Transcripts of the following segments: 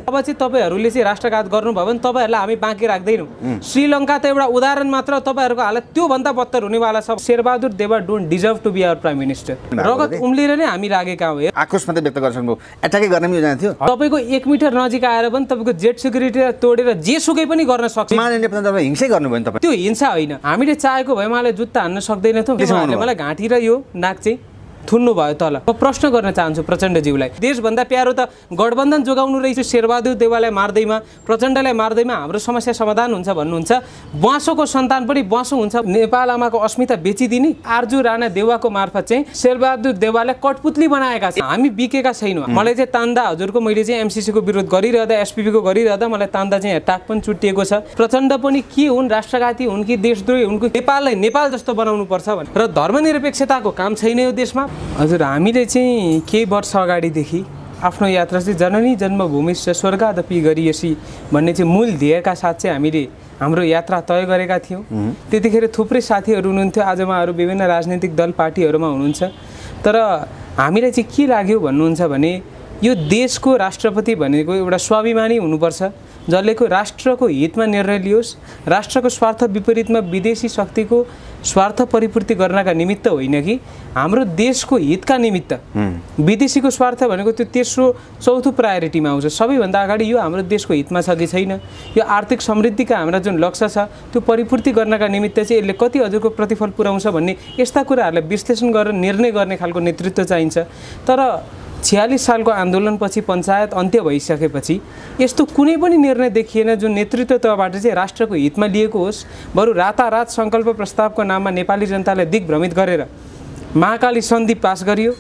अब चाहिँ तपाईहरुले चाहिँ राष्ट्रघात गर्नुभयो भने तपाईहरुलाई हामी बाँकी राख्दैनौं। श्रीलंका त एउटा उदाहरण मात्र, तपाईहरुको हालत त्यो भन्दा बत्तर हुनेवाला छ। Sher Bahadur Deuba don't deserve to be our prime minister. रगत उम्लेर नै हामी राखेका हौ। आक्रोश मात्रै व्यक्त गर्न सक्नुभयो, एट्याकै गर्ने पनि योजना थियो। तपाईको 1 मिटर नजिक आएर पनि तपाईको जेट सिक्युरिटी तोडेर जे सुकै पनि गर्न सक्छ। माननीय प्रधानमन्त्री हिंसै गर्नुभयो नि तपाईँ। त्यो हिंसा होइन, हामीले चाहेको भए मलाई जुत्ता हान्न सक्दैनथौँ। मलाई घाँटी र यो नाक चाहिँ थुन्नु भयो तल। म प्रश्न गर्न चाहन्छु प्रचण्डज्यूलाई, देशभन्दा प्यारो त गठबन्धन जोगाउनु रहेछ। शेरबहादुर देवालाई मार्दैमा, प्रचण्डलाई मार्दैमा हाम्रो समस्या समाधान हुन्छ भन्नुहुन्छ। ब्वासोको सन्तान पनि ब्वासो हुन्छ। नेपाल आमाको अस्मिता बेचिदिने आर्जु राणा देवाको मार्फत चाहिँ शेरबहादुर देवालाई कठपुतली बनाएका छन्। हामी बिकेका छैनौँ। मलाई चाहिँ तान्दा हजुरको मैले चाहिँ एमसीसी को विरोध गरिरहँदा, एसपीपी को गरिरहँदा मलाई तान्दा चाहिँ टाक पनि चुटिएको छ। प्रचण्ड पनि के हुन्, राष्ट्रघाती हुन् कि देशद्रोही हुन्, नेपाललाई नेपाल जस्तो बनाउनु पर्छ भने र धर्मनिरपेक्षताको काम छैन यो देशमा। हजुर, हामीले चाहिँ केही वर्ष अगाडिदेखि आफ्नो यात्रा चाहिँ जननी जन्मभूमिश्च स्वर्गादपि गरियसी भन्ने चाहिँ मूल ध्येयका साथ चाहिँ हामीले हाम्रो यात्रा तय गरेका थियौँ। त्यतिखेर थुप्रै साथीहरू हुनुहुन्थ्यो, आज उहाँहरू विभिन्न राजनीतिक दल पार्टीहरूमा हुनुहुन्छ। तर हामीलाई चाहिँ के लाग्यो भन्नुहुन्छ भने यो देशको राष्ट्रपति भनेको एउटा स्वाभिमानी हुनुपर्छ, जसले राष्ट्रको हितमा निर्णय लियोस्, राष्ट्रको स्वार्थ विपरीतमा विदेशी शक्तिको स्वार्थ परिपूर्ति गर्नका निमित्त होइन कि हाम्रो देशको हितका निमित्त। विदेशीको स्वार्थ भनेको त्यो तेस्रो चौथो प्रायोरिटीमा आउँछ। सबैभन्दा अगाडि यो हाम्रो देशको हितमा छ कि छैन, यो आर्थिक समृद्धिका हाम्रा जुन लक्ष्य छ त्यो परिपूर्ति गर्नका निमित्त चाहिँ यसले कति हजुरको प्रतिफल पुर्याउँछ भन्ने यस्ता कुराहरूलाई विश्लेषण गरेर निर्णय गर्ने खालको नेतृत्व चाहिन्छ। तर 46 सालको आन्दोलनपछि पञ्चायत अन्त्य भइसकेपछि यस्तो कुनै पनि निर्णय देखिएन जुन नेतृत्व तहबाट चाहिँ राष्ट्रको हितमा लिएको होस्। बरु रातारात सङ्कल्प प्रस्तावको नाममा नेपाली जनतालाई दिग्भ्रमित गरेर महाकाली सन्धि पास गरियो।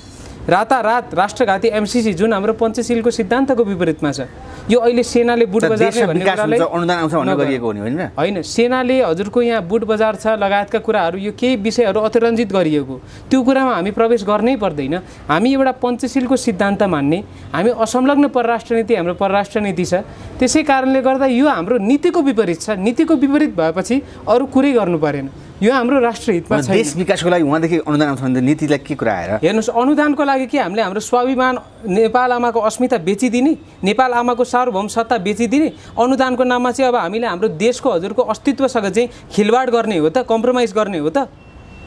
रातारात राष्ट्रघाती एमसीसी जुन हाम्रो पञ्चशीलको सिद्धान्तको विपरीतमा छ। यो अहिले सेनाले बुट बजार्ने भन्ने कुरालाई अनुदान आउँछ भन्ने गरिएको हो नि होइन, सेनाले हजुरको यहाँ बुट बजार छ लगायतका कुराहरू, यो केही विषयहरू अतिरञ्जित गरिएको, त्यो कुरामा हामी प्रवेश गर्नै पर्दैन। हामी एउटा पञ्चशीलको सिद्धान्त मान्ने, हामी असंलग्न परराष्ट्र नीति हाम्रो परराष्ट्र नीति छ। त्यसै कारणले गर्दा यो हाम्रो नीतिको विपरीत छ। नीतिको विपरीत भएपछि अरू कुरै गर्नु परेन। यो हाम्रो राष्ट्रहितमा छैन। देश विकासको लागि उहाँदेखि अनुदान आउँछ भने नीतिलाई के कुरा आएर हेर्नुहोस्, अनुदानको लागि के हामीले हाम्रो स्वाभिमान नेपाल आमाको अस्मिता बेचिदिने, नेपाल आमाको सार्वभौम सत्ता बेचिदिने, अनुदानको नाममा चाहिँ अब हामीले हाम्रो देशको हजुरको अस्तित्वसँग चाहिँ खिलवाड गर्ने हो त, कम्प्रोमाइज गर्ने हो त?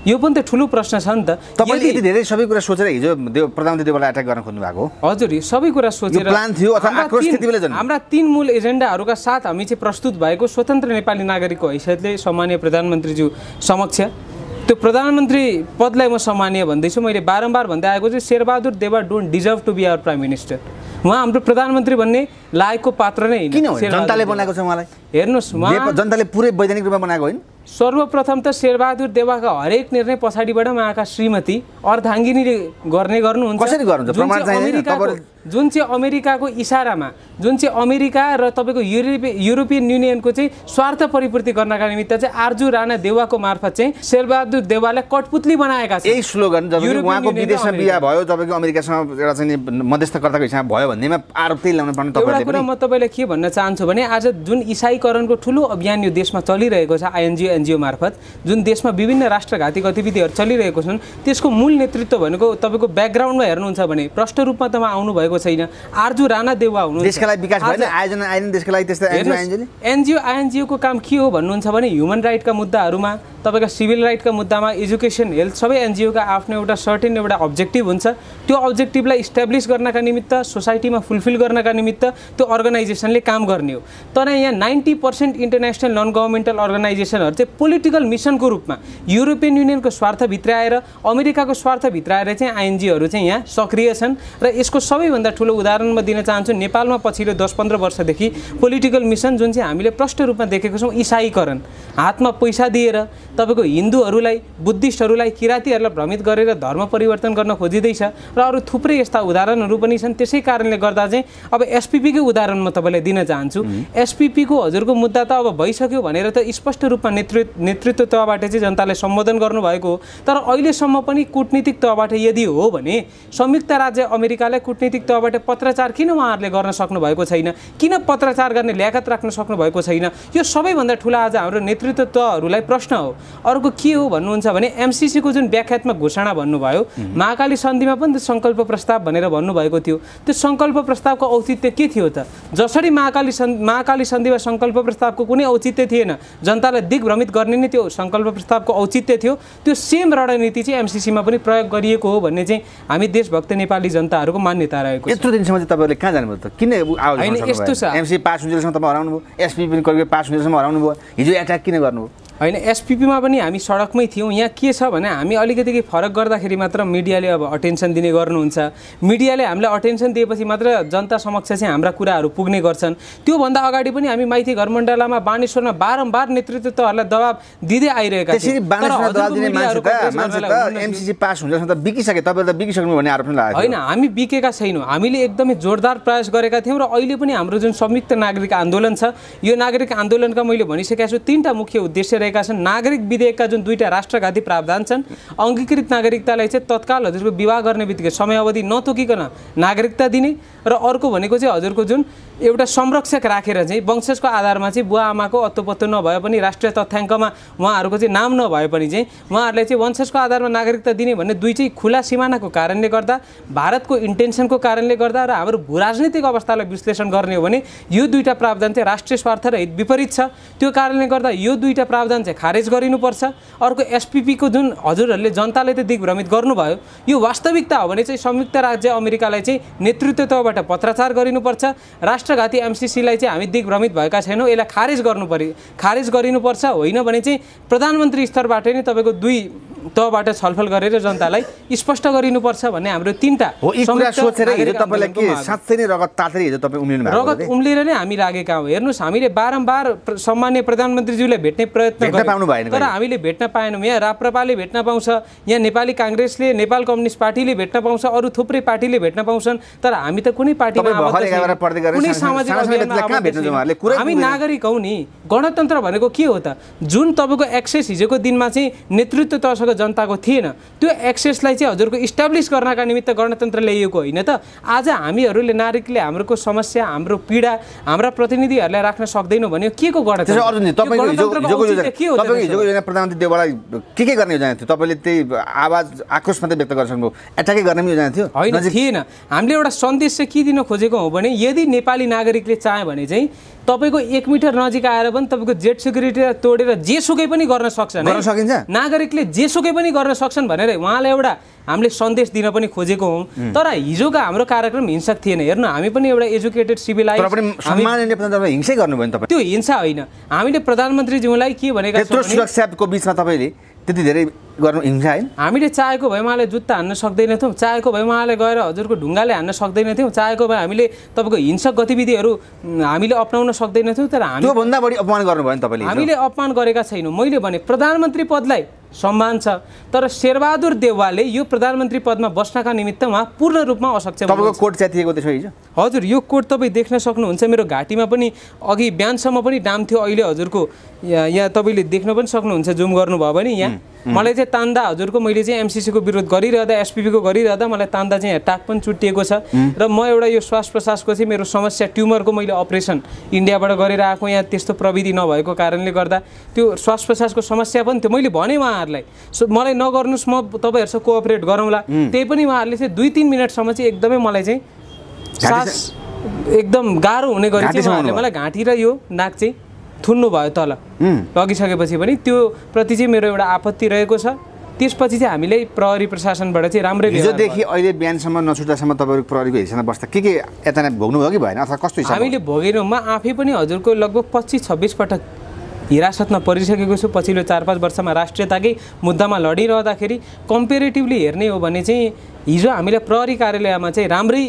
यो पनि त ठुलो प्रश्न छ नि त। तपाईले यति धेरै सबै कुरा सोचेर हिजो प्रधानमन्त्री देवाललाई अट्याक गर्न खोज्नु भएको? हजुर, यो सबै कुरा सोचेर प्लान थियो अथवा आक्रोश त्यतिबेला जन्म? हाम्रा 3 मूल एजेन्डाहरूका साथ हामी चाहिँ प्रस्तुत भएको स्वतन्त्र नेपाली नागरिकको हैसियतले सम्माननीय प्रधानमन्त्रीज्यू समक्ष त्यो प्रधानमन्त्री पदलाई म सम्मानीय भन्दैछु। मैले बारम्बार भन्दै आएको चाहिँ Sher Bahadur Deuba don't deserve to be our prime minister. उहाँ हाम्रो प्रधानमन्त्री भन्ने लायकको पात्र नै होइन। किन जनताले बनाएको छ उहाँलाई? हेर्नुहोस्, उहाँ जनताले पुरै वैधानिक रूपमा बनाएको होइन। सर्वप्रथम त शेरबहादुर देवाका हरेक निर्णय पछाडिबाट उहाँका श्रीमती अर्धाङ्गिनीले गर्नुहुन्छ। कसरी गर्नुहुन्छ? प्रमाण चाहिन्छ। जुन चाहिँ अमेरिकाको इसारामा, जुन चाहिँ अमेरिका र तपाईँको युरोपियन युनियनको चाहिँ स्वार्थ परिपूर्ति गर्नका निमित्त चाहिँ आर्जु राणा देवाको मार्फत चाहिँ शेरबहादुर देवालाई कठपुतली बनाएका छन्। यही स्लोगन जब उहाँको विदेशमा बिहा भयो, तपाईँको अमेरिकासँग एउटा चाहिँ मध्यस्थकर्ताको हिसाबमा भयो भन्नेमा आरोप त्यही ल्याउन पर्ने तपाईँले पनि। एउटा कुरा म तपाईँलाई के भन्न चाहन्छु भने आज जुन इसाईकरणको ठुलो अभियान यो देशमा चलिरहेको छ आइएनजिओ एनजिओ मार्फत, जुन देशमा विभिन्न राष्ट्रघाती गतिविधिहरू चलिरहेको छन्, त्यसको मूल नेतृत्व भनेको तपाईँको ब्याकग्राउन्डमा हेर्नुहुन्छ भने प्रष्ट रूपमा त आउनु भएको छैन। आर्जु राणा देवा हुनुहुन्छ। देशका लागि विकास भएन, आयोजना आएन देशका लागि। त्यस्तै एनजिओ आइएनजिओको काम के हो भन्नुहुन्छ भने ह्युमन राइटका मुद्दाहरूमा, तपाईँका सिभिल राइटका मुद्दामा, एजुकेसन, हेल्थ, सबै एनजिओका आफ्नो एउटा सर्टेन एउटा अब्जेक्टिभ हुन्छ। त्यो अब्जेक्टिभलाई इस्टाब्लिस गर्नका निमित्त, सोसाइटीमा फुलफिल गर्नका निमित्त त्यो अर्गनाइजेसनले काम गर्ने हो। तर यहाँ 90% इन्टरनेसनल नन गभर्मेन्टल अर्गनाइजेसनहरू चाहिँ पोलिटिकल मिसनको रूपमा युरोपियन युनियनको स्वार्थभित्र आएर, अमेरिकाको स्वार्थभित्र आएर चाहिँ आइएनजिओहरू चाहिँ यहाँ सक्रिय छन्। र यसको सबैभन्दा ठुलो उदाहरण म दिन चाहन्छु। नेपालमा पछिल्लो 10-15 वर्षदेखि पोलिटिकल मिसन जुन चाहिँ हामीले प्रष्ट रूपमा देखेको छौँ, इसाईकरण, हातमा पैसा दिएर तपाईँको हिन्दूहरूलाई, बुद्धिस्टहरूलाई, किराँतीहरूलाई भ्रमित गरेर धर्म परिवर्तन गर्न खोजिँदैछ। र अरू थुप्रै यस्ता उदाहरणहरू पनि छन्। त्यसै कारणले गर्दा चाहिँ अब एसपीपी एसपीपीकै उदाहरण म तपाईँलाई दिन चाहन्छु। एसपीपीको हजुरको मुद्दा त अब भइसक्यो भनेर त स्पष्ट रूपमा नेतृत्व तहबाट चाहिँ जनताले सम्बोधन गर्नुभएको हो। तर अहिलेसम्म पनि कूटनीतिक तहबाट यदि हो भने संयुक्त राज्य अमेरिकालाई कूटनीतिक तहबाट पत्रचार किन उहाँहरूले गर्न सक्नुभएको छैन, किन पत्रचार गर्ने ल्याकत राख्न सक्नुभएको छैन, यो सबैभन्दा ठुला आज हाम्रो नेतृत्व तहहरूलाई प्रश्न हो। अर्को के हो भन्नुहुन्छ भने एमसीसीको जुन व्याख्यात्मक घोषणा भन्नुभयो, महाकाली सन्धिमा पनि त सङ्कल्प प्रस्ताव भनेर भन्नुभएको थियो। त्यो सङ्कल्प प्रस्तावको औचित्य के थियो त? जसरी महाकाली सन्धिमा सङ्कल्प प्रस्तावको कुनै औचित्य थिएन, जनतालाई दिग्भ्रमित गर्ने नै त्यो सङ्कल्प प्रस्तावको औचित्य थियो, त्यो सेम रणनीति चाहिँ एमसीसीमा पनि प्रयोग गरिएको हो भन्ने चाहिँ हामी देशभक्त नेपाली जनताहरूको मान्यता रहेको छ। यत्रो दिनसम्म चाहिँ तपाईँहरूले कहाँ जानुभयो त? किन यस्तो छ? एमसी पास हुँदैसम्म तपाईँ हराउनु भयो, एसपी पनि कहिले पास हुँदैसम्म हराउनु भयो, हिजो एट्याक किन गर्नुभयो? होइन, एसपीपीमा पनि हामी सडकमै थियौँ। यहाँ के छ भने हामी अलिकति फरक गर्दाखेरि मात्र मिडियाले अब अटेन्सन दिने गर्नुहुन्छ। मिडियाले हामीलाई अटेन्सन दिएपछि मात्र जनता समक्ष चाहिँ हाम्रा कुराहरू पुग्ने गर्छन्। त्योभन्दा अगाडि पनि हामी माइती घरमण्डलामा बानेश्वरमा बारम्बार नेतृत्व तहहरूलाई दबाब दिँदै आइरहेका एमसीसी पास हुँदैसम्म त बिकिसके, तपाईँले त बिकिसक्नु भन्ने आरोप लाग्यो। होइन, हामी बिकेका छैनौँ। हामीले एकदमै जोरदार प्रयास गरेका थियौँ र अहिले पनि हाम्रो जुन संयुक्त नागरिक आन्दोलन छ, यो नागरिक आन्दोलनका मैले भनिसकेका छु 3टा मुख्य उद्देश्य रहेका छन्। नागरिक विधेयकका जुन 2टा राष्ट्रघाती प्रावधान छन्, अङ्गीकृत नागरिकतालाई चाहिँ तत्काल हजुरको विवाह गर्ने बित्तिकै समयावधि नतोकिकन नागरिकता दिने, र अर्को भनेको चाहिँ हजुरको जुन एउटा संरक्षक राखेर चाहिँ वंशजको आधारमा चाहिँ बुवा आमाको अत्तोपत्तो नभए पनि राष्ट्रिय तथ्याङ्कमा उहाँहरूको चाहिँ नाम नभए पनि चाहिँ उहाँहरूले चाहिँ वंशजको आधारमा नागरिकता दिने भन्ने दुई चाहिँ खुला सिमानाको कारणले गर्दा, भारतको इन्टेन्सनको कारणले गर्दा र हाम्रो भूराजनीतिक अवस्थालाई विश्लेषण गर्ने हो भने यो 2टा प्रावधान चाहिँ राष्ट्रिय स्वार्थ र हित विपरीत छ। त्यो कारणले गर्दा यो 2टा प्रावधान चाहिँ खारेज गरिनुपर्छ। अर्को एसपीपीको जुन हजुरहरूले जनताले त दिग्भ्रमित गर्नुभयो, यो वास्तविकता हो भने चाहिँ संयुक्त राज्य अमेरिकालाई चाहिँ नेतृत्व तहबाट पत्रचार गरिनुपर्छ। राष्ट्रघाती एमसीसीलाई चाहिँ हामी दिग्भ्रमित भएका छैनौँ, यसलाई खारेज गरिनुपर्छ। होइन भने चाहिँ प्रधानमन्त्री स्तरबाट नै तपाईँको 2 तहबाट छलफल गरेर जनतालाई स्पष्ट गरिनुपर्छ भन्ने हाम्रो 3टा रगत उम्लेर नै हामी लागेका हौँ। हेर्नुहोस्, हामीले बारम्बार सम्माननीय प्रधानमन्त्रीज्यूलाई भेट्ने प्रयत्न गऱ्यौँ तर हामीले भेट्न पाएनौँ। यहाँ राप्रपाले भेट्न पाउँछ, यहाँ नेपाली काङ्ग्रेसले, नेपाल कम्युनिस्ट पार्टीले भेट्न पाउँछ, अरू थुप्रै पार्टीले भेट्न पाउँछन्, तर हामी त कुनै पार्टीमा कुनै सामाजिक हामी नागरिक हौँ नि। गणतन्त्र भनेको के हो त? जुन तपाईँको एक्सेस हिजोको दिनमा चाहिँ नेतृत्व तहसँग जनताको थिएन, त्यो एक्सेसलाई चाहिँ हजुरको इस्टाब्लिस गर्नका निमित्त गणतन्त्र ल्याइएको होइन त। आज हामीहरूले नागरिकले हाम्रो समस्या, हाम्रो पीडा, हाम्रा प्रतिनिधिहरूलाई राख्न सक्दैनौँ भने के को गणतन्त्र? प्रधानमन्त्री देउवालाई के गर्ने योजना थियो? तपाईँले त्यही आवाज आक्रोश मात्रै व्यक्त गर्न सक्नुभयो, एट्याकै गर्ने योजना थियो? होइन, थिएन। हामीले एउटा सन्देश चाहिँ के दिन खोजेको हो भने यदि नेपाली नागरिकले चाहे भने चाहिँ तपाईँको 1 मिटर नजिक आएर पनि तपाईँको जेट सिक्युरिटी तोडेर जेसुकै पनि गर्न सक्छन्, गर्न सकिन्छ। नागरिकले जेसुकै पनि गर्न सक्छन् भनेर उहाँलाई एउटा हामीले सन्देश दिन पनि खोजेको हौँ। तर हिजोको हाम्रो कार्यक्रम हिंसक थिएन। हेर्नु, हामी पनि एउटा एजुकेटेड सिभिलाइज हिंसै गर्नुभयो नि तपाईँ। त्यो हिंसा होइन। हामीले प्रधानमन्त्रीज्यूलाई के भनेका छौँ, सुरक्षाको बिचमा तपाईँले त्यति धेरै गर्नु हिंसा होइन। हामीले चाहेको भए उहाँलाई जुत्ता हान्न सक्दैनथ्यौँ, चाहेको भए उहाँलाई गएर हजुरको ढुङ्गाले हान्न सक्दैनथ्यौँ, चाहेको भए हामीले तपाईँको हिंसक गतिविधिहरू हामीले अप्नाउन सक्दैनथ्यौँ। तर त्योभन्दा बढी अपमान गर्नुभयो नि तपाईँले। हामीले अपमान गरेका छैनौँ। मैले भने प्रधानमन्त्री पदलाई सम्मान छ, तर शेरबहादुर देउवाले यो प्रधानमन्त्री पदमा बस्नका निमित्त उहाँ पूर्ण रूपमा असक्षम। तपाईँको कोट च्यातिएको थियो हिजो? हजुर, यो कोट तपाईँ देख्न सक्नुहुन्छ। मेरो घाँटीमा पनि अघि बिहानसम्म पनि डाम थियो, अहिले हजुरको यहाँ तपाईँले देख्न पनि सक्नुहुन्छ, जुम गर्नुभयो भने यहाँ मलाई चाहिँ तान्दा हजुरको मैले चाहिँ एमसीसीको विरोध गरिरहँदा, एसपीपीको गरिरहँदा मलाई तान्दा चाहिँ टाक पनि चुट्टिएको छ। र म एउटा यो श्वास प्रश्वासको चाहिँ मेरो समस्या, ट्युमरको मैले अपरेसन इन्डियाबाट गरेर आएको, यहाँ त्यस्तो प्रविधि नभएको कारणले गर्दा त्यो श्वास प्रश्वासको समस्या पनि थियो। मैले भने उहाँहरूलाई मलाई नगर्नुहोस्, म तपाईँहरूसँग कोअपरेट गरौँला। त्यही पनि उहाँहरूले चाहिँ 2-3 मिनटसम्म चाहिँ एकदमै मलाई चाहिँ सास एकदम गाह्रो हुने गरी चाहिँ उहाँहरूले मलाई घाँटी र यो नाक चाहिँ थुन्नु भयो तल लगिसकेपछि पनि त्यो प्रति चाहिँ मेरो एउटा आपत्ति रहेको छ। त्यसपछि चाहिँ हामीले प्रहरी प्रशासनबाट चाहिँ राम्रै हिजोदेखि अहिले बिहानसम्म नछुट्दासम्म तपाईँहरू प्रहरीको हिसाबमा बस्दा के यता भोग्नुभयो कि भएन अथवा कस्तो? हामीले भोगेनौँ। म आफै पनि हजुरको लगभग 25-26 पटक हिरासतमा परिसकेको छु। पछिल्लो 4-5 वर्षमा राष्ट्रियताकै मुद्दामा लडिरहँदाखेरि कम्पेरेटिभली हेर्ने हो भने चाहिँ हिजो हामीले प्रहरी कार्यालयमा चाहिँ राम्रै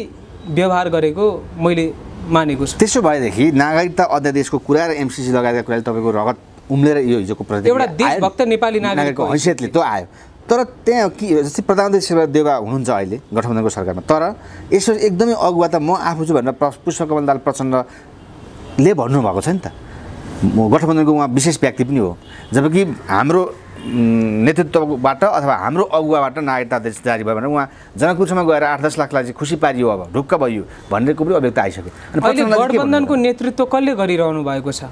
व्यवहार गरेको मैले मानेको छु। त्यसो भएदेखि नागरिकता अध्यादेशको कुरा र एमसीसी लगायतका कुराले तपाईँको रगत उम्लेर यो हिजोको प्रति एउटा देशभक्त नेपाली नागरिकको हैसियतले त्यो आयो। तर त्यहाँ के जस्तै प्रधानमन्त्री शेरबहादुर देउवा हुनुहुन्छ अहिले गठबन्धनको सरकारमा, तर यसो एकदमै अगुवा त म आफू छु भनेर पुष्पकमल दाहाल प्रचण्डले भन्नुभएको छ नि त। गठबन्धनको उहाँ विशेष व्यक्ति पनि हो, जबकि हाम्रो नेतृत्वबाट अथवा हाम्रो अगुवाबाट नागरिकता आदेश जारी भयो भने उहाँ जनकपुरसम्म गएर 8-10 लाखलाई चाहिँ खुसी पारियो, अब ढुक्क भयो भनेको पनि अभिव्यक्ति आइसक्यो। अहिले गठबन्धनको नेतृत्व कसले गरिरहनु भएको छ?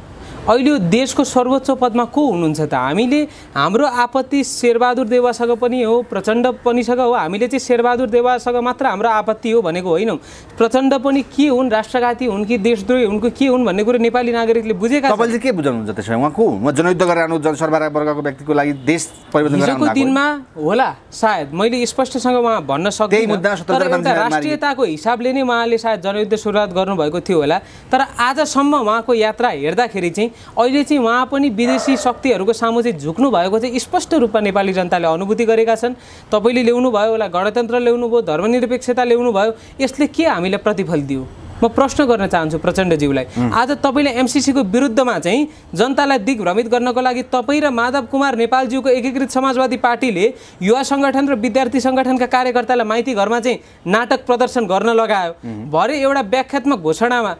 अहिले देशको सर्वोच्च पदमा को हुनुहुन्छ त? हामीले हाम्रो आपत्ति शेरबहादुर देउवासँग पनि हो, प्रचण्ड पनिसँग हो। हामीले चाहिँ शेरबहादुर देउवासँग मात्र हाम्रो आपत्ति हो भनेको होइनौँ। प्रचण्ड पनि के हुन्, राष्ट्रघाती हुन् कि देशद्रोही हुन् के हुन् भन्ने कुरो नेपाली नागरिकले बुझेका छन्। तपाईँले के बुझाउनुहुन्छ त्यसमा? उहाँ को हुन्? म जनयुद्ध गरेर आउनु जनसरबराह वर्गको व्यक्तिको लागि देश परिवर्तन गरेर आउनु दिनमा होला सायद, मैले स्पष्टसँग उहाँ भन्न सक्दिनँ। तर एउटा राष्ट्रियताको हिसाबले नै उहाँले सायद जनयुद्ध सुरुवात गर्नुभएको थियो होला। तर आजसम्म उहाँको यात्रा हेर्दाखेरि चाहिँ अहिले चाहिँ उहाँ पनि विदेशी शक्तिहरूको सामु चाहिँ झुक्नु भएको चाहिँ स्पष्ट रूपमा नेपाली जनताले अनुभूति गरेका छन्। तपाईँले ल्याउनु भयो होला, गणतन्त्र ल्याउनु भयो, धर्मनिरपेक्षता ल्याउनु भयो, यसले के हामीलाई प्रतिफल दियो? म प्रश्न गर्न चाहन्छु प्रचण्डज्यूलाई। आज तपाईँले एमसीसीको विरुद्धमा चाहिँ जनतालाई दिग्भ्रमित गर्नको लागि तपाईँ र माधव कुमार नेपालज्यूको एकीकृत समाजवादी पार्टीले युवा सङ्गठन र विद्यार्थी सङ्गठनका कार्यकर्तालाई माइती घरमा चाहिँ नाटक प्रदर्शन गर्न लगायो। भरे एउटा व्याख्यात्मक घोषणामा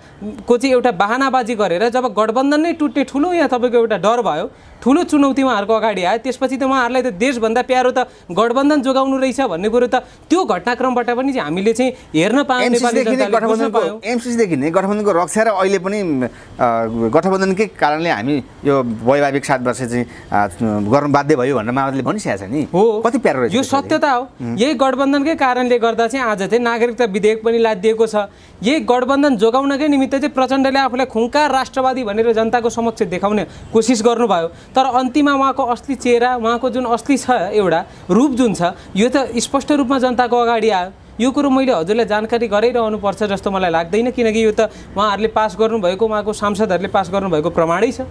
को चाहिँ एउटा बहानाबाजी गरेर जब गठबन्धन नै टुट्ने ठुलो यहाँ तपाईँको एउटा डर भयो, ठुलो चुनौती उहाँहरूको अगाडि आयो, त्यसपछि त उहाँहरूलाई त देशभन्दा प्यारो त गठबन्धन जोगाउनु रहेछ भन्ने कुरो त त्यो घटनाक्रमबाट पनि चाहिँ हामीले चाहिँ हेर्न पायौँ, नेपाली जनताले बुझ्न पायौँ। एमसीसीदेखि नै गठबन्धनको रक्षा र अहिले पनि गठबन्धनकै कारणले हामी यो वैवाहिक 7 वर्ष चाहिँ गर्न बाध्य भयो भनेर माओवादीले भनिसकेको छ नि। हो, कति प्यारो रहेछ, यो सत्यता हो। यही गठबन्धनकै कारणले गर्दा चाहिँ आज चाहिँ नागरिकता विधेयक पनि लादिएको छ। यही गठबन्धन जोगाउनकै निमित्त चाहिँ प्रचण्डले आफूलाई खुङ्कार राष्ट्रवादी भनेर जनताको समक्ष देखाउने कोसिस गर्नुभयो। तर अन्तिममा उहाँको असली चेहरा, उहाँको जुन असली छ एउटा रूप जुन छ, यो त स्पष्ट रूपमा जनताको अगाडि आयो। यो कुरो मैले हजुरलाई जानकारी गराइरहनुपर्छ जस्तो मलाई लाग्दैन, किनकि यो त उहाँहरूले पास गर्नुभएको, उहाँको सांसदहरूले पास गर्नुभएको प्रमाणै छ।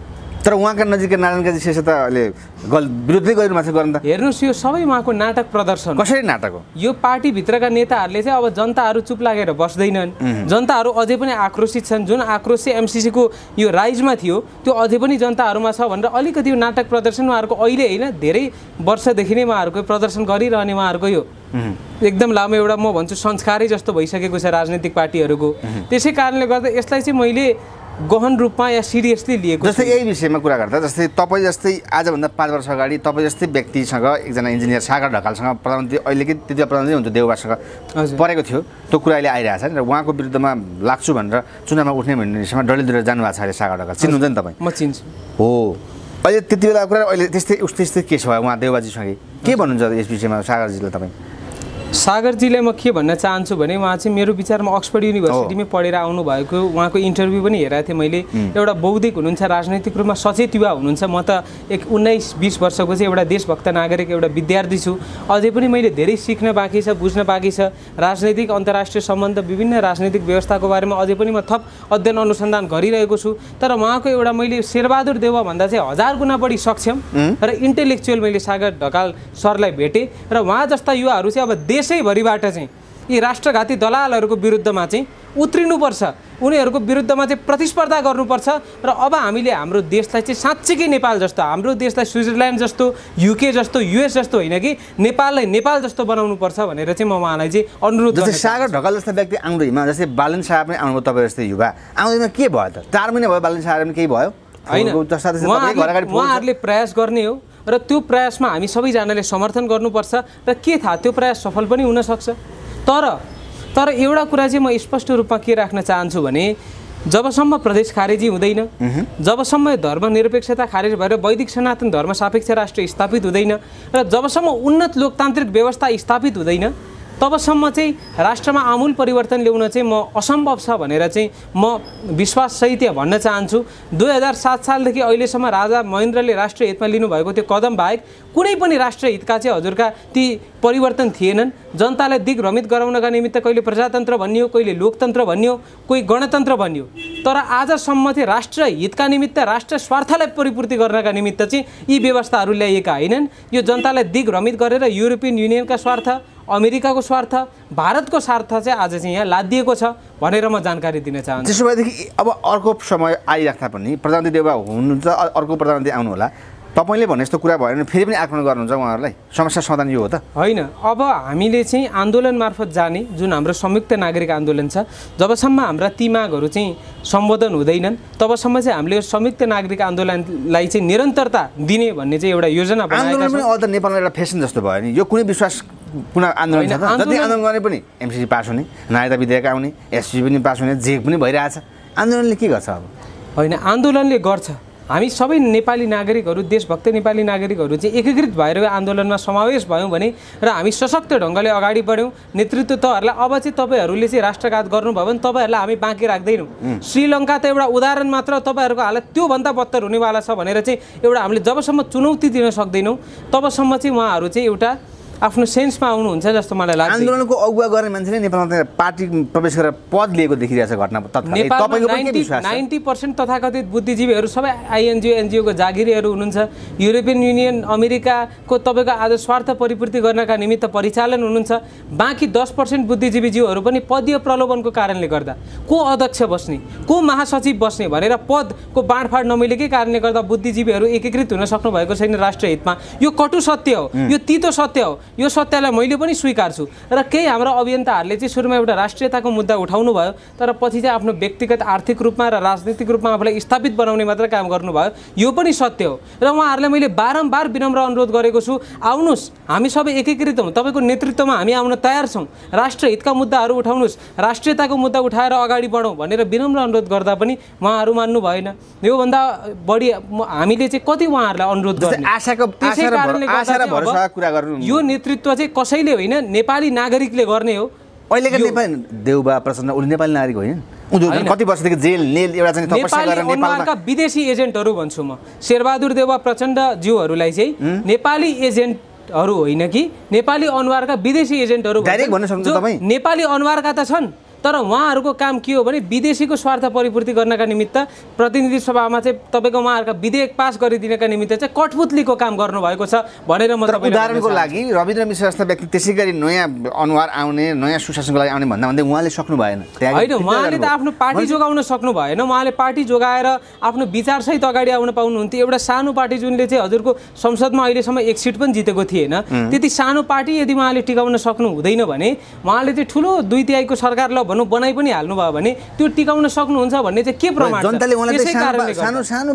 तर उहाँका नजिकै नारायण काजी शेष त अहिले विरोधै गरिनु भएको छ गर्न त। हेर्नुहोस्, यो सबै उहाँको नाटक प्रदर्शन। कसरी नाटक हो? यो पार्टीभित्रका नेताहरूले चाहिँ अब जनताहरू चुप लागेर बस्दैनन्, जनताहरू अझै पनि आक्रोशित छन्। जुन आक्रोश चाहिँ एमसीसीको यो राइजमा थियो त्यो अझै पनि जनताहरूमा छ भनेर अलिकति यो नाटक प्रदर्शन उहाँहरूको अहिले होइन धेरै वर्षदेखि नै उहाँहरूको प्रदर्शन गरिरहने उहाँहरूको यो एकदम लामो एउटा म भन्छु संस्कारै जस्तो भइसकेको छ राजनीतिक पार्टीहरूको। त्यसै कारणले गर्दा यसलाई चाहिँ मैले गहन रूपमा या सिरियसली लिएको। जस्तै यही विषयमा कुरा गर्दा जस्तै तपाईँ जस्तै आजभन्दा 5 वर्ष अगाडि तपाईँ जस्तै व्यक्तिसँग एकजना इन्जिनियर सागर ढकालसँग प्रधानमन्त्री अहिलेकै तृतीय प्रधानमन्त्री हुन्छ देउवासँग परेको थियो, त्यो कुरा अहिले आइरहेको छ र उहाँको विरुद्धमा लाग्छु भनेर चुनावमा उठ्ने भन्ने विषयमा डडेलतिर जानुभएको छ अहिले सागर ढकाल। चिन्नुहुन्छ नि तपाईँ? म चिन्छु। हो, अहिले त्यति बेला कुरा अहिले त्यस्तै उस्तै के छ उहाँ देउवाजीसँगै के भन्नुहुन्छ यस विषयमा सागरजीलाई? तपाईँ सागरजीलाई म के भन्न चाहन्छु भने उहाँ चाहिँ मेरो विचारमा अक्सफोर्ड युनिभर्सिटीमै पढेर आउनुभएको, उहाँको इन्टरभ्यू पनि हेरेको थिएँ मैले। एउटा बौद्धिक हुनुहुन्छ, राजनैतिक रूपमा सचेत युवा हुनुहुन्छ। म त एक 19-20 वर्षको चाहिँ एउटा देशभक्त नागरिक, एउटा विद्यार्थी छु। अझै पनि मैले धेरै सिक्न बाँकी छ, बुझ्न बाँकी छ। राजनैतिक अन्तर्राष्ट्रिय सम्बन्ध, विभिन्न राजनैतिक व्यवस्थाको बारेमा अझै पनि म थप अध्ययन अनुसन्धान गरिरहेको छु। तर उहाँको एउटा मैले शेरबहादुर देउवा भन्दा चाहिँ 1000 गुणा बढी सक्षम र इन्टेलेक्चुअल मैले सागर ढकाल सरलाई भेटेँ। र उहाँ जस्ता युवाहरू चाहिँ अब देशैभरिबाट चाहिँ यी राष्ट्रघाती दलालहरूको विरुद्धमा चाहिँ उत्रिनुपर्छ, उनीहरूको विरुद्धमा चाहिँ प्रतिस्पर्धा गर्नुपर्छ। र अब हामीले हाम्रो देशलाई चाहिँ साँच्चीकै नेपाल जस्तो, हाम्रो देशलाई स्विजरल्यान्ड जस्तो, युके जस्तो, युएस जस्तो होइन कि नेपाललाई नेपाल जस्तो बनाउनुपर्छ भनेर चाहिँ म उहाँलाई चाहिँ अनुरोध गर्छु। जस्तै सागर ढकाल जस्ता व्यक्ति आउँदैमा, जस्तै बालन शाह पनि आउनुभयो तपाईँ जस्तै युवा, आउँदैमा के भयो त? 4 महिना भयो बालन शाह पनि केही भयो होइन? उहाँहरूले प्रयास गर्ने हो र त्यो प्रयासमा हामी सबैजनाले समर्थन गर्नुपर्छ र के थाहा त्यो प्रयास सफल पनि हुनसक्छ। तर एउटा कुरा चाहिँ म स्पष्ट रूपमा के राख्न चाहन्छु भने जबसम्म प्रदेश खारेजी हुँदैन, जबसम्म धर्मनिरपेक्षता खारेज भएर वैदिक सनातन धर्म सापेक्ष राष्ट्र स्थापित हुँदैन र जबसम्म उन्नत लोकतान्त्रिक व्यवस्था स्थापित हुँदैन, तबसम्म चाहिँ राष्ट्रमा आमूल परिवर्तन ल्याउन चाहिँ म असम्भव छ भनेर चाहिँ म विश्वाससहित यहाँ भन्न चाहन्छु। 2007 सालदेखि अहिलेसम्म राजा महेन्द्रले राष्ट्रिय हितमा लिनुभएको त्यो कदम बाहेक कुनै पनि राष्ट्रिय हितका चाहिँ हजुरका ती परिवर्तन थिएनन्। जनतालाई दिग्भ्रमित गराउनका निमित्त कहिले प्रजातन्त्र भनियो, कहिले लोकतन्त्र भनियो, कोही गणतन्त्र भनियो। तर आजसम्म चाहिँ राष्ट्र हितका निमित्त, राष्ट्र स्वार्थलाई परिपूर्ति गर्नका निमित्त चाहिँ यी व्यवस्थाहरू ल्याइएका होइनन्। यो जनतालाई दिग्भ्रमित गरेर युरोपियन युनियनका स्वार्थ, अमेरिकाको स्वार्थ, भारतको स्वार्थ चाहिँ आज चाहिँ यहाँ लादिएको छ भनेर म जानकारी दिन चाहन्छु। त्यसो भएदेखि अब अर्को समय आइराख्दा पनि प्रधानमन्त्री देउवा हुनुहुन्छ, अर्को प्रधानमन्त्री आउनु होला, तपाईँले भने जस्तो कुरा भयो भने फेरि पनि आक्रमण गर्नुहुन्छ उहाँहरूलाई समस्या समाधान यो हो त होइन अब हामीले चाहिँ आन्दोलन मार्फत जाने जुन हाम्रो संयुक्त नागरिक आन्दोलन छ जबसम्म हाम्रा ती मागहरू चाहिँ सम्बोधन हुँदैनन् तबसम्म चाहिँ हामीले संयुक्त नागरिक आन्दोलनलाई चाहिँ निरन्तरता दिने भन्ने चाहिँ एउटा योजना बनाएका छौँ। अझ नेपालमा एउटा फेसन जस्तो भयो नि यो कुनै विश्वास पुनः आन्दोलन छ जति आन्दोलन गर्ने पनि एमसिसी पास हुने नागरिकता विधेयक आउने एससी पनि पास हुने जे पनि भइरहेछ आन्दोलनले के गर्छ अब होइन आन्दोलनले गर्छ हामी सबै नेपाली नागरिकहरू देशभक्त नेपाली नागरिकहरू चाहिँ एकीकृत भएर आन्दोलनमा समावेश भयौँ भने र हामी सशक्त ढङ्गले अगाडि बढ्यौँ नेतृत्वहरूलाई अब चाहिँ तपाईँहरूले चाहिँ राष्ट्रघात गर्नुभयो भने तपाईँहरूलाई हामी बाँकी राख्दैनौँ। श्रीलङ्का त एउटा उदाहरण मात्र तपाईँहरूको हालत त्योभन्दा बत्तर हुनेवाला छ भनेर चाहिँ एउटा हामीले जबसम्म चुनौती दिन सक्दैनौँ तबसम्म चाहिँ उहाँहरू चाहिँ एउटा आफ्नो सेन्समा आउनुहुन्छ जस्तो मलाई लाग्छ। आन्दोलनको अगुवा गर्ने मान्छेले नेपालमा पार्टी प्रवेश गरेर पद लिएको देखिरहेछ घटना तपाईँको 90% तथाकथित बुद्धिजीवीहरू सबै आइएनजिओ एनजिओको जागिरीहरू हुनुहुन्छ। युरोपियन युनियन अमेरिकाको तपाईँको आज स्वार्थ परिपूर्ति गर्नका निमित्त परिचालन हुनुहुन्छ। बाँकी 10% बुद्धिजीवीज्यूहरू पनि पदीय प्रलोभनको कारणले गर्दा को अध्यक्ष बस्ने को महासचिव बस्ने भनेर पदको बाँडफाँड नमिलेकै कारणले गर्दा बुद्धिजीवीहरू एकीकृत हुन सक्नु भएको छैन राष्ट्रिय हितमा। यो कटु सत्य हो, यो तितो सत्य हो। यो सत्यलाई मैले पनि स्वीकार्छु र केही हाम्रो अभियन्ताहरूले चाहिँ सुरुमा एउटा राष्ट्रियताको मुद्दा उठाउनु भयो तर पछि चाहिँ आफ्नो व्यक्तिगत आर्थिक रूपमा र राजनीतिक रूपमा आफूलाई स्थापित बनाउने मात्र काम गर्नुभयो। यो पनि सत्य हो र उहाँहरूलाई मैले बारम्बार विनम्र अनुरोध गरेको छु आउनुहोस् हामी सबै एकीकृत हौँ तपाईँको नेतृत्वमा हामी आउन तयार छौँ राष्ट्र हितका मुद्दाहरू उठाउनुहोस् राष्ट्रियताको मुद्दा उठाएर अगाडि बढौँ भनेर विनम्र अनुरोध गर्दा पनि उहाँहरू मान्नु भएन। योभन्दा बढी हामीले चाहिँ कति उहाँहरूलाई अनुरोध गर्ने त्यसै कारणले गर्दा यो नेतृत्व चाहिँ कसैले होइन नेपाली नागरिकले गर्ने हो। अहिलेका नेपाली देउबा प्रचण्ड उनी नेपाली नागरिक होइन कति वर्षदेखि जेल नेल एउटा चाहिँ तपस्या गरेर नेपालका विदेशी एजेन्टहरू भन्छु म शेरबहादुर देउबा प्रचण्ड ज्यूहरूलाई चाहिँ नेपाली एजेन्टहरू होइन कि नेपाली अनुहारका विदेशी एजेन्टहरू नेपाली अनुहारका त छन् तर उहाँहरूको काम के हो भने विदेशीको स्वार्थ परिपूर्ति गर्नका निमित्त प्रतिनिधि सभामा चाहिँ तपाईँको उहाँहरूका विधेयक पास गरिदिनका निमित्त चाहिँ कठपुतलीको काम गर्नुभएको छ भनेर म उदाहरणको लागि रविन्द्र मिश्र जस्ता व्यक्ति त्यसै गरी नयाँ अनुहार आउने नयाँ सुशासनको लागि आउने भन्दा भन्दै उहाँले सक्नु भएन होइन उहाँले त आफ्नो पार्टी जोगाउन सक्नु भएन। उहाँले पार्टी जोगाएर आफ्नो विचारसहित अगाडि आउन पाउनुहुन्थ्यो। एउटा सानो पार्टी जुनले चाहिँ हजुरको संसदमा अहिलेसम्म एक सिट पनि जितेको थिएन त्यति सानो पार्टी यदि उहाँले टिकाउन सक्नु हुँदैन भने उहाँले चाहिँ ठुलो 2/3 सरकार ल भनौँ बनाइ पनि हाल्नुभयो भने त्यो टिकाउन सक्नुहुन्छ भन्ने चाहिँ के प्रमाण छ? जनताले उहाँलाई सानो सानो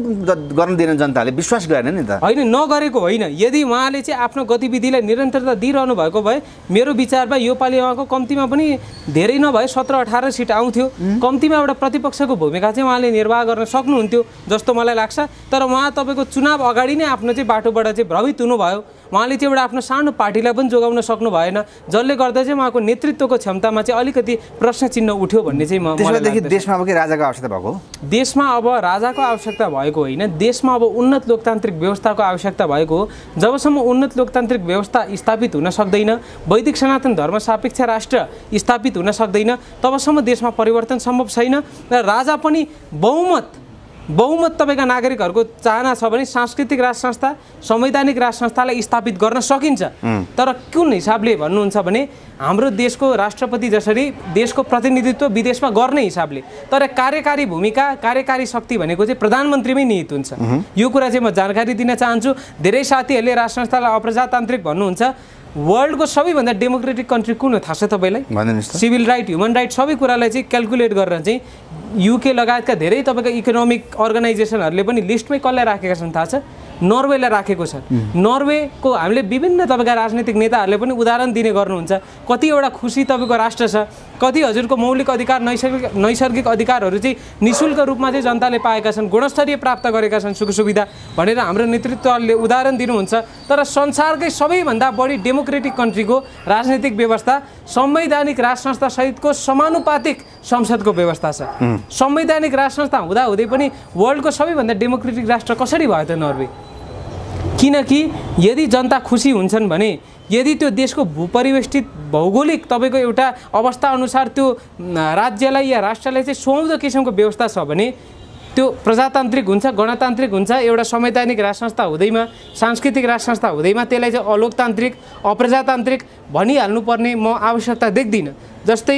गर्न दिएन जनताले विश्वास गरेन नि त होइन नगरेको होइन। यदि उहाँले चाहिँ आफ्नो गतिविधिलाई निरन्तरता दिइरहनु भएको भए मेरो विचारमा यो पालि उहाँको कम्तीमा पनि धेरै नभए 17-18 सिट आउँथ्यो। कम्तीमा एउटा प्रतिपक्षको भूमिका चाहिँ उहाँले निर्वाह गर्न सक्नुहुन्थ्यो जस्तो मलाई लाग्छ। तर उहाँ तपाईँको चुनाव अगाडि नै आफ्नो चाहिँ बाटोबाट चाहिँ भ्रमित हुनुभयो। उहाँले चाहिँ एउटा आफ्नो सानो पार्टीलाई पनि जोगाउन सक्नु भएन जसले गर्दा चाहिँ उहाँको नेतृत्वको क्षमतामा चाहिँ अलिकति प्रश्न चिन्ह उठ्यो भन्ने चाहिँ देशमा अब के राजाको आवश्यकता भएको? देशमा अब राजाको आवश्यकता भएको होइन देशमा अब उन्नत लोकतान्त्रिक व्यवस्थाको आवश्यकता भएको हो। जबसम्म उन्नत लोकतान्त्रिक व्यवस्था स्थापित हुन सक्दैन वैदिक सनातन धर्म सापेक्ष राष्ट्र स्थापित हुन सक्दैन तबसम्म देशमा परिवर्तन सम्भव छैन र राजा पनि बहुमत तपाईँका नागरिकहरूको चाहना छ भने सांस्कृतिक राज संस्था संवैधानिक राज संस्थालाई स्थापित गर्न सकिन्छ। तर कुन हिसाबले भन्नुहुन्छ भने हाम्रो देशको राष्ट्रपति जसरी देशको प्रतिनिधित्व विदेशमा गर्ने हिसाबले तर कार्यकारी भूमिका कार्यकारी शक्ति भनेको चाहिँ प्रधानमन्त्रीमै निहित हुन्छ। यो कुरा चाहिँ म जानकारी दिन चाहन्छु। धेरै साथीहरूले राज संस्थालाई अप्रजातान्त्रिक भन्नुहुन्छ। वर्ल्डको सबैभन्दा डेमोक्रेटिक कन्ट्री कुन हो थाहा छ तपाईँलाई? सिभिल राइट ह्युमन राइट सबै कुरालाई चाहिँ क्यालकुलेट गरेर चाहिँ युके लगायतका धेरै तपाईँको इकोनोमिक अर्गनाइजेसनहरूले पनि लिस्टमै कसलाई राखेका छन् थाहा छ? नर्वेलाई राखेको छ। नर्वेको हामीले विभिन्न तपाईँका राजनीतिक नेताहरूले पनि उदाहरण दिने गर्नुहुन्छ। कतिवटा खुसी तपाईँको राष्ट्र छ कति हजुरको मौलिक अधिकार नैसर्गिक अधिकारहरू चाहिँ निःशुल्क रूपमा चाहिँ जनताले पाएका छन् गुणस्तरीय प्राप्त गरेका छन् सुख सुविधा भनेर हाम्रो नेतृत्वले उदाहरण दिनुहुन्छ। तर संसारकै सबैभन्दा बढी डेमोक्रेटिक कन्ट्रीको राजनीतिक व्यवस्था संवैधानिक राज संस्था सहितको समानुपातिक संसदको व्यवस्था छ। संवैधानिक राज संस्था हुँदाहुँदै पनि वर्ल्डको सबैभन्दा डेमोक्रेटिक राष्ट्र कसरी भयो त नर्वे? किनकि यदि जनता खुसी हुन्छन् भने यदि त्यो देशको भूपरिवेष्टित भौगोलिक तपाईँको एउटा अवस्था अनुसार त्यो राज्यलाई या राष्ट्रलाई चाहिँ सुहाउँदो किसिमको व्यवस्था छ भने त्यो प्रजातान्त्रिक हुन्छ गणतान्त्रिक हुन्छ। एउटा संवैधानिक राज संस्था हुँदैमा सांस्कृतिक राज संस्था हुँदैमा त्यसलाई चाहिँ अलोकतान्त्रिक अप्रजातान्त्रिक भनिहाल्नुपर्ने म आवश्यकता देख्दिनँ। जस्तै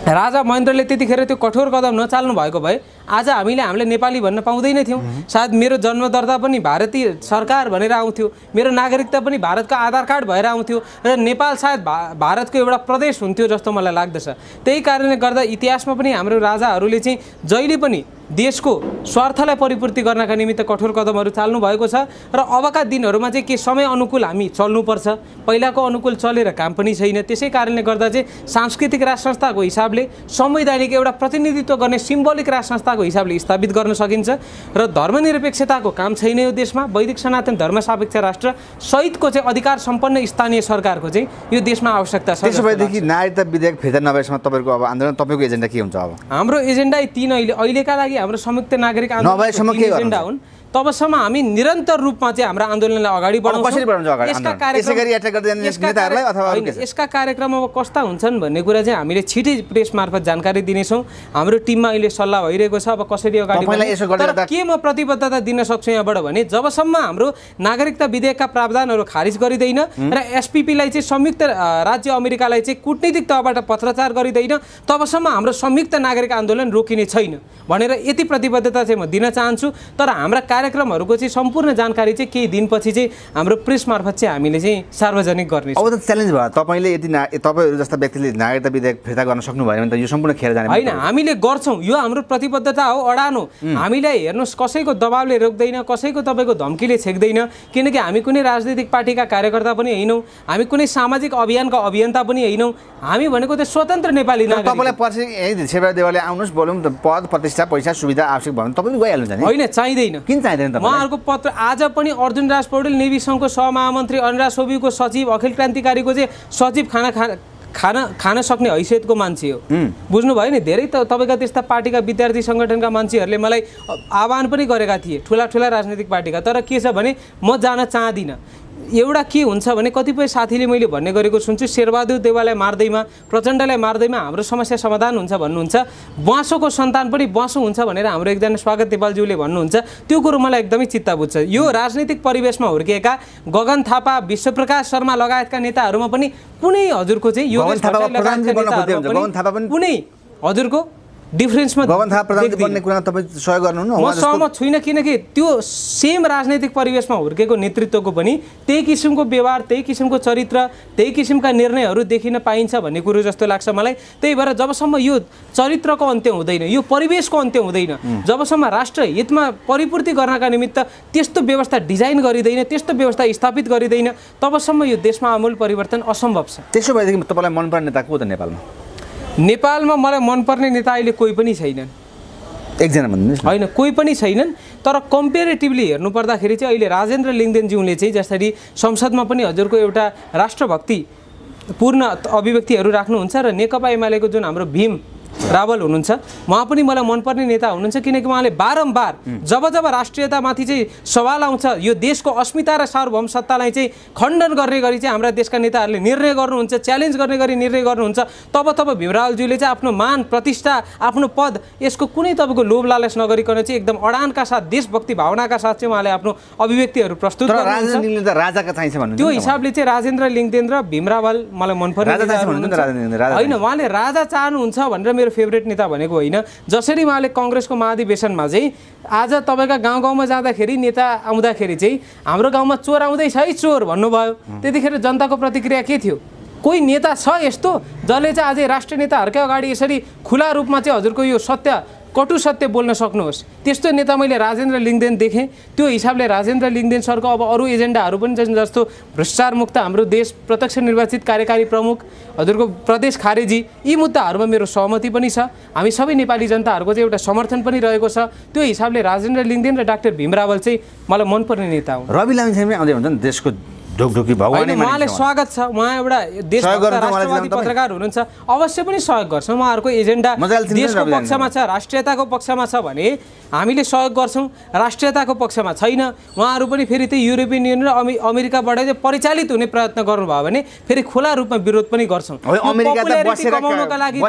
राजा महेन्द्रले त्यतिखेर त्यो कठोर कदम नचाल्नु भएको भए आज हामीले नेपाली भन्न पाउँदैन थियौँ। सायद मेरो जन्म दर्ता पनि भारतीय सरकार भनेर आउँथ्यो, मेरो नागरिकता पनि भारतको आधार कार्ड भएर आउँथ्यो र नेपाल सायद भारतको एउटा प्रदेश हुन्थ्यो जस्तो मलाई लाग्दछ। त्यही कारणले गर्दा इतिहासमा पनि हाम्रो राजाहरूले चाहिँ जहिले पनि देशको स्वार्थलाई परिपूर्ति गर्नका निमित्त कठोर कदमहरू चाल्नु भएको छ र अबका दिनहरूमा चाहिँ के समय अनुकूल हामी चल्नुपर्छ। पहिलाको अनुकूल चलेर काम पनि छैन। त्यसै कारणले गर्दा चाहिँ सांस्कृतिक राज संस्थाको हिसाबले संवैधानिक एउटा प्रतिनिधित्व गर्ने सिम्बोलिक राज संस्थाको हिसाबले स्थापित गर्न सकिन्छ र धर्मनिरपेक्षताको काम छैन यो देशमा। वैदिक सनातन धर्मसापेक्ष राष्ट्र सहितको चाहिँ अधिकार सम्पन्न स्थानीय सरकारको चाहिँ यो देशमा आवश्यकता छ। त्यसो भएदेखि नागरिकता विधेयक फिर्ता नभएसम्म तपाईँको अब आन्दोलन तपाईँको एजेन्डा के हुन्छ? अब हाम्रो एजेन्डा तीन अहिलेका लागि हाम्रो संयुक्त नागरिक आन्दोलन एजेन्डा हुन्। तबसम्म हामी निरन्तर रूपमा चाहिँ हाम्रो आन्दोलनलाई अगाडि बढाउँछौँ। यसका कार्यक्रम अब कस्ता हुन्छन् भन्ने कुरा चाहिँ हामीले छिटै प्रेस मार्फत जानकारी दिनेछौँ। हाम्रो टिममा अहिले सल्लाह भइरहेको छ अब कसरी अगाडि बढ्ने। के म प्रतिबद्धता दिन सक्छु यहाँबाट भने जबसम्म हाम्रो नागरिकता विधेयकका प्रावधानहरू खारिज गरिँदैन र एसपीपीलाई चाहिँ संयुक्त राज्य अमेरिकालाई चाहिँ कूटनीतिक तहबाट पत्राचार गरिँदैन तबसम्म हाम्रो संयुक्त नागरिक आन्दोलन रोकिने छैन भनेर यति प्रतिबद्धता चाहिँ म दिन चाहन्छु। तर हाम्रा कार्यक्रमहरूको चाहिँ सम्पूर्ण जानकारी चाहिँ केही दिनपछि चाहिँ हाम्रो प्रेस मार्फत चाहिँ हामीले चाहिँ सार्वजनिक गर्ने। अब त च्यालेन्ज भयो तपाईँले यदि तपाईँहरू जस्ता व्यक्तिले नागरिकता विधेयक फिर्ता गर्न सक्नु भयो भने त यो सम्पूर्ण खेर जाने होइन। हामीले गर्छौँ, यो हाम्रो प्रतिबद्धता हो, अडान हो। हामीलाई हेर्नुहोस् कसैको दबावले रोक्दैन, कसैको तपाईँको धम्कीले छेक्दैन, किनकि हामी कुनै राजनीतिक पार्टीका कार्यकर्ता पनि होइनौँ, हामी कुनै सामाजिक अभियानका अभियन्ता पनि होइनौँ। हामी भनेको त स्वतन्त्र नेपाली नागरिक। तपाईँलाई पछि यही शेरबहादुर देवालले आउनुहोस् बोलौँ पद प्रतिष्ठा पैसा सुविधा आवश्यक भयो भने तपाईँ गइहाल्नुहुन्छ नि? होइन, चाहिँदैन। किन चाहिँदैन? उहाँहरूको पत्र आज पनि अर्जुन राज पौडेल नेभी सङ्घको सहमहामन्त्री, अनुराग सोबीको सचिव, अखिल क्रान्तिकारीको चाहिँ सचिव खान सक्ने हैसियतको मान्छे हो। बुझ्नुभयो नि? धेरै त तपाईँका त्यस्ता पार्टीका विद्यार्थी सङ्गठनका मान्छेहरूले मलाई आह्वान पनि गरेका थिए, ठुला ठुला राजनीतिक पार्टीका। तर के छ भने म जान चाहदिनँ। एउटा के हुन्छ भने कतिपय साथीले मैले भन्ने गरेको सुन्छु शेरबहादुर देवाललाई मार्दैमा, प्रचण्डलाई मार्दैमा हाम्रो समस्या समाधान हुन्छ भन्नुहुन्छ। ब्वाँसोको सन्तान पनि ब्वाँसो हुन्छ भनेर हाम्रो एकजना स्वागत नेपालज्यूले भन्नुहुन्छ। त्यो कुरो मलाई एकदमै चित्त बुझ्छ। यो राजनीतिक परिवेशमा हुर्किएका गगन थापा, विश्वप्रकाश शर्मा लगायतका नेताहरूमा पनि कुनै हजुरको चाहिँ यो कुनै हजुरको डिफरेन्समा म सहमत छुइनँ, किनकि त्यो सेम राजनैतिक परिवेशमा हुर्केको नेतृत्वको पनि त्यही किसिमको व्यवहार, त्यही किसिमको चरित्र, त्यही किसिमका निर्णयहरू देखिन पाइन्छ भन्ने कुरो जस्तो लाग्छ मलाई। त्यही भएर जबसम्म यो चरित्रको अन्त्य हुँदैन, यो परिवेशको अन्त्य हुँदैन, जबसम्म राष्ट्र हितमा परिपूर्ति गर्नका निमित्त त्यस्तो व्यवस्था डिजाइन गरिँदैन, त्यस्तो व्यवस्था स्थापित गरिँदैन, तबसम्म यो देशमा आमूल परिवर्तन असम्भव छ। त्यसो भएदेखि तपाईँलाई मनपर्ने नेता को त नेपालमा? नेपालमा मलाई मनपर्ने नेता अहिले कोही पनि छैनन्। एकजना भन्नुहोस्। होइन, कोही पनि छैनन्। तर कम्पेरेटिभली हेर्नु पर्दाखेरि चाहिँ अहिले राजेन्द्र लिङ्गदेनज्यूले चाहिँ जसरी संसदमा पनि हजुरको एउटा राष्ट्रभक्ति पूर्ण अभिव्यक्तिहरू राख्नुहुन्छ र नेकपा एमालेको जुन हाम्रो भीम रावल हुनुहुन्छ उहाँ पनि मलाई मनपर्ने नेता हुनुहुन्छ, किनकि उहाँले बारम्बार जब राष्ट्रियतामाथि चाहिँ सवाल आउँछ, यो देशको अस्मिता र सार्वभौम सत्तालाई चाहिँ खण्डन गर्ने गरी चाहिँ हाम्रा देशका नेताहरूले निर्णय गर्नुहुन्छ, च्यालेन्ज गर्ने गरी निर्णय गर्नुहुन्छ, तब भीम रावलज्यूले चाहिँ आफ्नो मान, प्रतिष्ठा, आफ्नो पद यसको कुनै तपाईँको लोभ लालच नगरिकन चाहिँ एकदम अडानका साथ, देशभक्ति भावनाका साथ चाहिँ उहाँले आफ्नो अभिव्यक्तिहरू प्रस्तुत गर्नुहुन्छ। त्यो हिसाबले चाहिँ राजेन्द्र लिङ्गदेन र भीम रावल मलाई मनपर्ने होइन। उहाँले राजा चाहनुहुन्छ भनेर मेरो फेभरेट नेता भनेको होइन। जसरी उहाँले कङ्ग्रेसको महाधिवेशनमा चाहिँ आज तपाईँका गाउँ गाउँमा जाँदाखेरि नेता आउँदाखेरि चाहिँ हाम्रो गाउँमा चोर आउँदैछ है चोर भन्नुभयो, त्यतिखेर जनताको प्रतिक्रिया के थियो? कोही नेता छ यस्तो जसले चाहिँ अझै राष्ट्रिय नेताहरूकै अगाडि यसरी खुला रूपमा चाहिँ हजुरको यो कटु सत्य बोल्न सक्नुहोस्? त्यस्तो नेता मैले राजेन्द्र लिङ्गदेन देखेँ। त्यो हिसाबले राजेन्द्र लिङ्गदेन सरको अब अरू एजेन्डाहरू पनि जस्तो भ्रष्टाचार मुक्त हाम्रो देश, प्रत्यक्ष निर्वाचित कार्यकारी प्रमुख, हजुरको प्रदेश खारेजी, यी मुद्दाहरूमा मेरो सहमति पनि छ। हामी सबै नेपाली जनताहरूको चाहिँ एउटा समर्थन पनि रहेको छ। त्यो हिसाबले राजेन्द्र लिङ्गदेन र डाक्टर भीम रावल चाहिँ मलाई मनपर्ने नेता हुन्। रवि लामिछाने आउँदै हुन्छ नि देशको ढोकढोकी भगवान, उहाँले स्वागत छ। उहाँ एउटा राष्ट्रवादी पत्रकार हुनुहुन्छ, अवश्य पनि सहयोग गर्छौँ। उहाँहरूको एजेन्डा देशको पक्षमा छ, राष्ट्रियताको पक्षमा छ भने हामीले सहयोग गर्छौँ। राष्ट्रियताको पक्षमा छैन, उहाँहरू पनि फेरि त्यही युरोपियन युनियन र अमेरिकाबाट चाहिँ परिचालित हुने प्रयत्न गर्नुभयो भने फेरि खुला रूपमा विरोध पनि गर्छौँ। कमाउनका लागि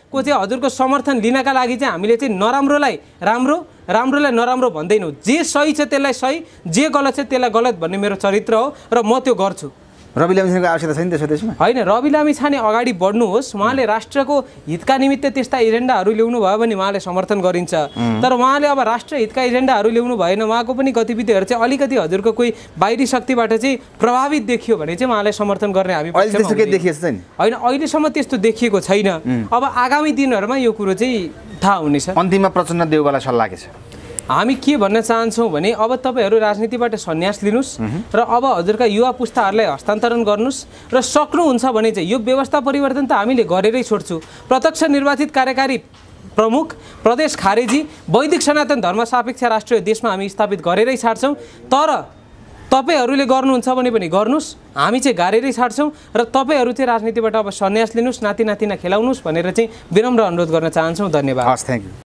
को चाहिँ हजुरको समर्थन लिनका लागि चाहिँ हामीले चाहिँ नराम्रोलाई राम्रो, राम्रोलाई नराम्रो भन्दैनौँ। जे सही छ त्यसलाई सही, जे गलत छ त्यसलाई गलत भन्ने मेरो चरित्र हो र म त्यो गर्छु। रवि लामिछानेको आवश्यकता छैन त्यसमा होइन। रवि लामिछाने अगाडि बढ्नुहोस्, उहाँले राष्ट्रको हितका निमित्त त्यस्ता एजेन्डाहरू ल्याउनु भयो भने उहाँले समर्थन गरिन्छ। तर उहाँले अब राष्ट्र हितका एजेन्डाहरू ल्याउनु भएन, उहाँको पनि गतिविधिहरू चाहिँ अलिकति हजुरको कोही बाहिरी शक्तिबाट चाहिँ प्रभावित देखियो भने चाहिँ उहाँलाई समर्थन गर्ने हामी होइन, अहिलेसम्म त्यस्तो देखिएको छैन। अब आगामी दिनहरूमा यो कुरो चाहिँ थाहा हुनेछ। अन्तिममा प्रचण्ड देउवालाई सल्लाह के छ? हामी के भन्न चाहन्छौँ भने अब तपाईँहरू राजनीतिबाट सन्यास लिनुहोस् र अब हजुरका युवा पुस्ताहरूलाई हस्तान्तरण गर्नुहोस् र सक्नुहुन्छ भने चाहिँ यो व्यवस्था परिवर्तन त हामीले गरेरै छोड्छौँ। प्रत्यक्ष निर्वाचित कार्यकारी प्रमुख, प्रदेश खारेजी, वैदिक सनातन धर्म सापेक्ष राष्ट्र देशमा हामी स्थापित गरेरै छाड्छौँ। तर तपाईँहरूले गर्नुहुन्छ भने पनि गर्नुहोस्, हामी चाहिँ गाडेरै छाड्छौँ र तपाईँहरू चाहिँ राजनीतिबाट अब सन्यास लिनुहोस्, नाति नातिना खेलाउनुहोस् भनेर चाहिँ विनम्र अनुरोध गर्न चाहन्छौँ। धन्यवाद। Thank you.